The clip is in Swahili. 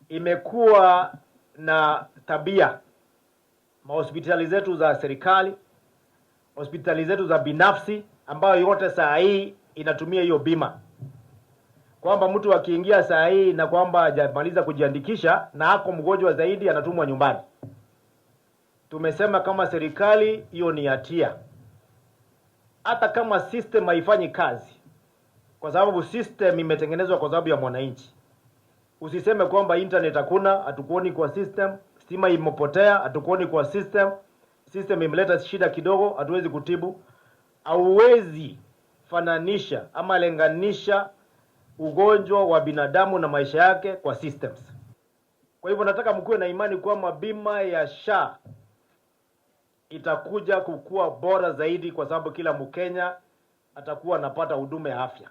imekuwa na tabia mahospitali zetu za serikali, hospitali zetu za binafsi ambayo yote saa hii inatumia hiyo bima, kwamba mtu akiingia saa hii na kwamba hajamaliza kujiandikisha na hako mgonjwa zaidi anatumwa nyumbani. Tumesema kama serikali hiyo ni hatia, hata kama system haifanyi kazi, kwa sababu system imetengenezwa kwa sababu ya mwananchi. Usiseme kwamba internet hakuna, hatukuoni kwa system, stima imepotea, hatukuoni kwa system, system imeleta shida kidogo, hatuwezi kutibu. Hauwezi fananisha ama lenganisha ugonjwa wa binadamu na maisha yake kwa systems. Kwa hivyo nataka mkuwe na imani kwamba bima ya SHA itakuja kukua bora zaidi, kwa sababu kila Mkenya atakuwa anapata huduma ya afya.